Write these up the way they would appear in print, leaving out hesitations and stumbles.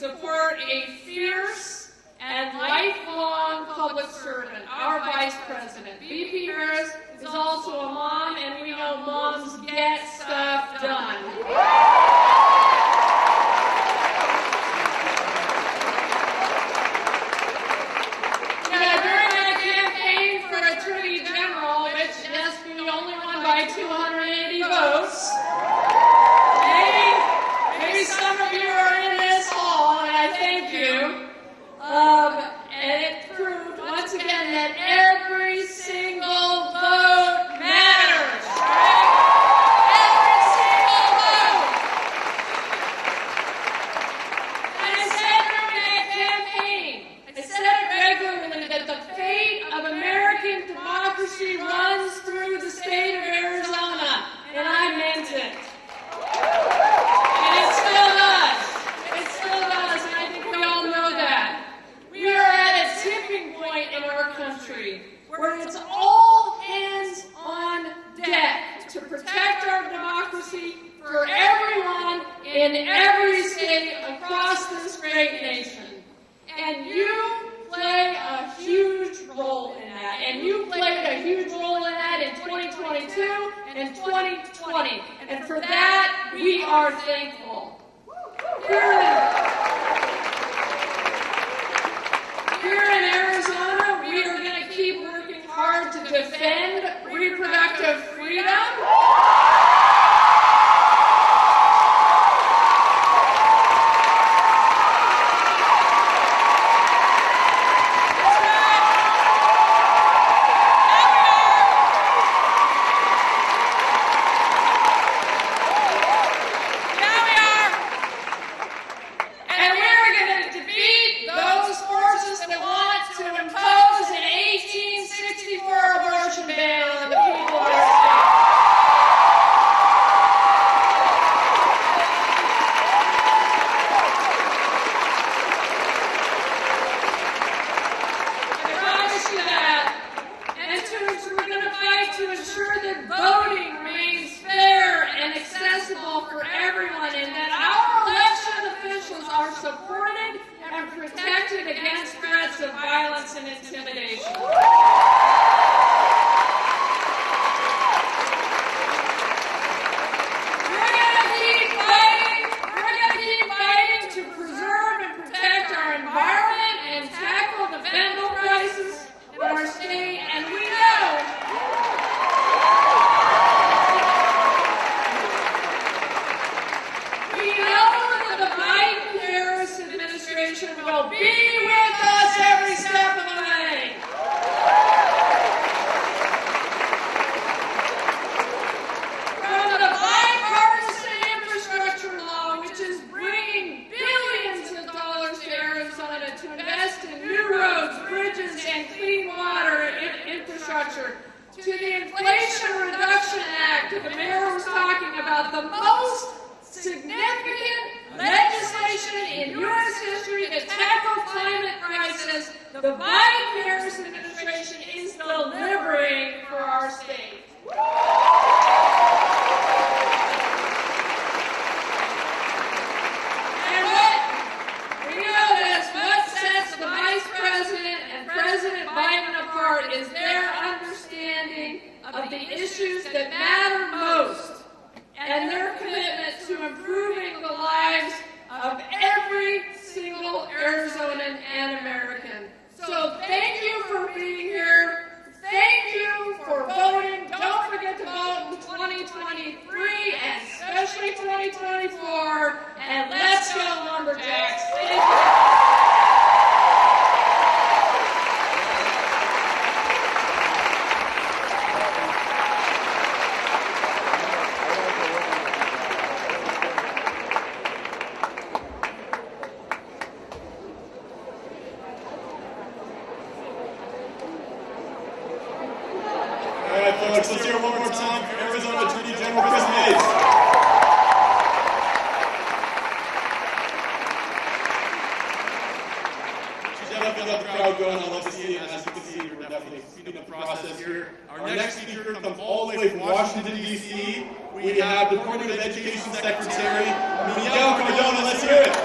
support a fierce and lifelong public servant, our Vice President. VP Harris is also a mom, and we know moms get stuff done. During my campaign for Attorney General, which yes, we only won by 280 votes, maybe some of you are in this hall, and I thank you. And it proved once again that every single vote matters, right? Every single vote. And I said during that campaign, I said it regularly, that the fate of American democracy runs through the state of Arizona, and I meant it. And it still does. It still does, and I think we all know that. We are at a tipping point in our country where it's all hands on deck to protect our democracy for everyone in every state across this great nation. And you play a huge role in that. And you played a huge role in that in 2022 and 2020. And for that, we are thankful. Here in Arizona, we are going to keep working hard to defend reproductive freedom. Will be with us every step of the way. From the bipartisan infrastructure law, which is bringing billions of dollars to Arizona to invest in new roads, bridges, and clean water infrastructure, to the Inflation Reduction Act that the mayor was talking about, the most significant legislation in U.S. history to tackle climate crisis, the Biden-Harris administration is delivering for our state. And we know this, what sets the Vice President and President Biden apart is their understanding of the issues that matter most and their commitment to improving the lives of every single Arizonan and American. So thank you for being here. Thank you for voting. Don't forget to vote in 2023 and especially 2024. And let's go Lumberjacks. Thank you. Folks, let's hear one more time for Arizona Attorney General Chris Mays. She's definitely got the crowd going. I love to see it. And as you can see, we're definitely speeding up the process here. Our next speaker comes all the way from Washington, D.C. We have the Department of Education Secretary, Miguel Cardona. Let's hear it.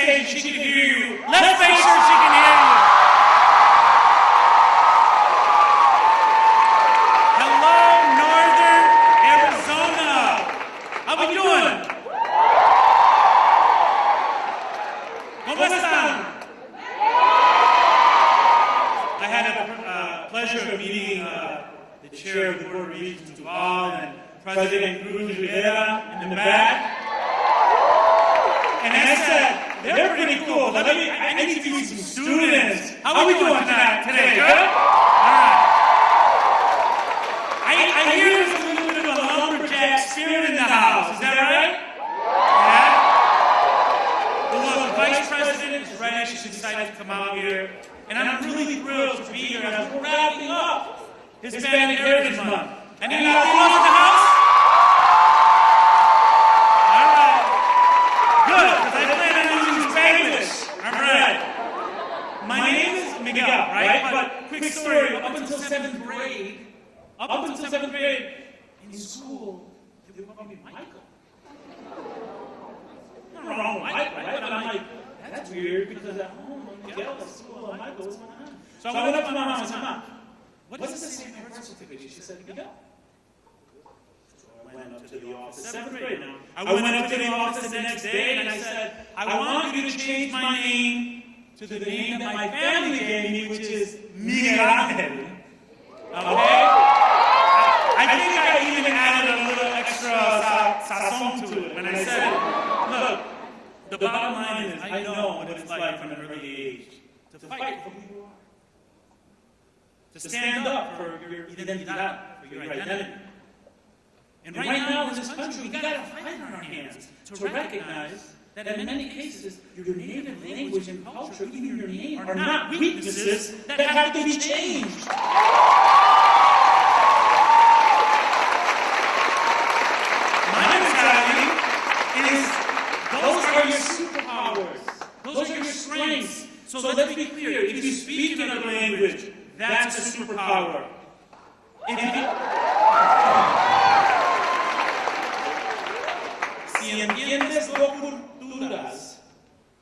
station, she can hear you. Let's make sure she can hear you. Hello, Northern Arizona. How we doing? ¿Cómo están? I had a pleasure of meeting the chair of the Board of Regents, Duval, and President Cruz Rivera in the back. And I said, they're pretty cool, but I need to meet some students. How are we doing today? Good? All right. I hear there's a little bit of a lumberjack spirit in the house. Is that right? Yeah? Well, look, the Vice President is ready. She's excited to come out here. And I'm really thrilled to be here as we're wrapping up Hispanic Heritage Month. Any Latinos in the house? All right. Good, because I plan on using Spanglish. All right. My name is Miguel, right? But quick story, up until 7th grade, in school, they would call me Michael. Nothing wrong with Michael, right? But I'm like, that's weird, because at home, Miguel, at school, Michael, what's going on? So I went up to my mom and said, Mom, what does this say in my birth certificate? She said, Miguel. So I went up to the office, 7th grade now. I went up to the office the next day and I said, I want you to change my name to the name that my family gave me, which is Miguel Angel. Okay? I think I even added a little extra sazon to it when I said, look, the bottom line is I know what it's like from an early age to fight for who you are. To stand up for your identidad, for your identity. And right now in this country, we've got a fight on our hands to recognize that in many cases, your native language and culture, even your name, are not weaknesses that have to be changed. My mentality is those are your superpowers. Those are your strengths. So let's be clear, if you speak another language, that's a superpower. Si entiendes dos culturas,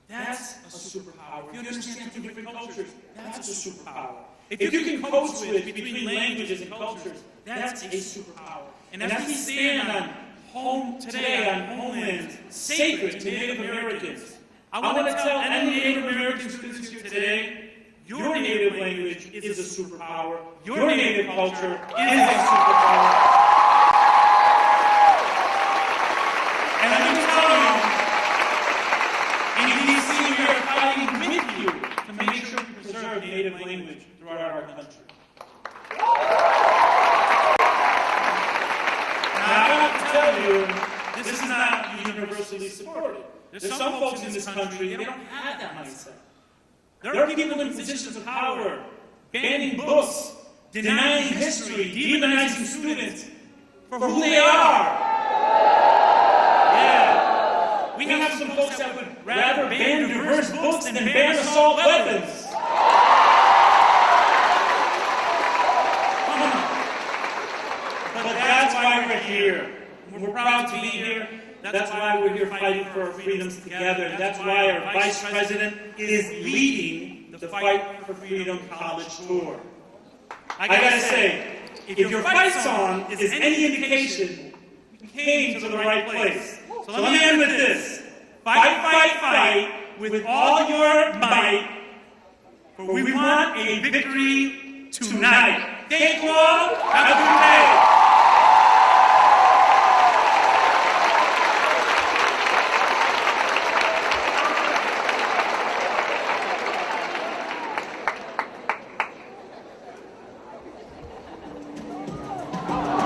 that's a superpower. If you understand two different cultures, that's a superpower. If you can co-switch between languages and cultures, that's a superpower. And as we stand on today on homelands sacred to Native Americans, I want to tell any Native American students here today, your native language is a superpower. Your native culture is a superpower. And let me tell you, in DC, we are fighting with you to make sure we preserve native language throughout our country. Now, I have to tell you, this is not universally supported. There's some folks in this country, they don't have that mindset. There are people in positions of power, banning books, denying history, demonizing students for who they are. Yeah. We have some folks that would rather ban diverse books than ban assault weapons. But that's why we're here. We're proud to be here. That's why we're here fighting for our freedoms together. And that's why our Vice President is leading the Fight for Freedom College Tour. I gotta say, if your fight song is any indication, you came to the right place. So let me end with this. Fight, fight, fight with all your might, for we want a victory tonight. Thank you all. Have a good day.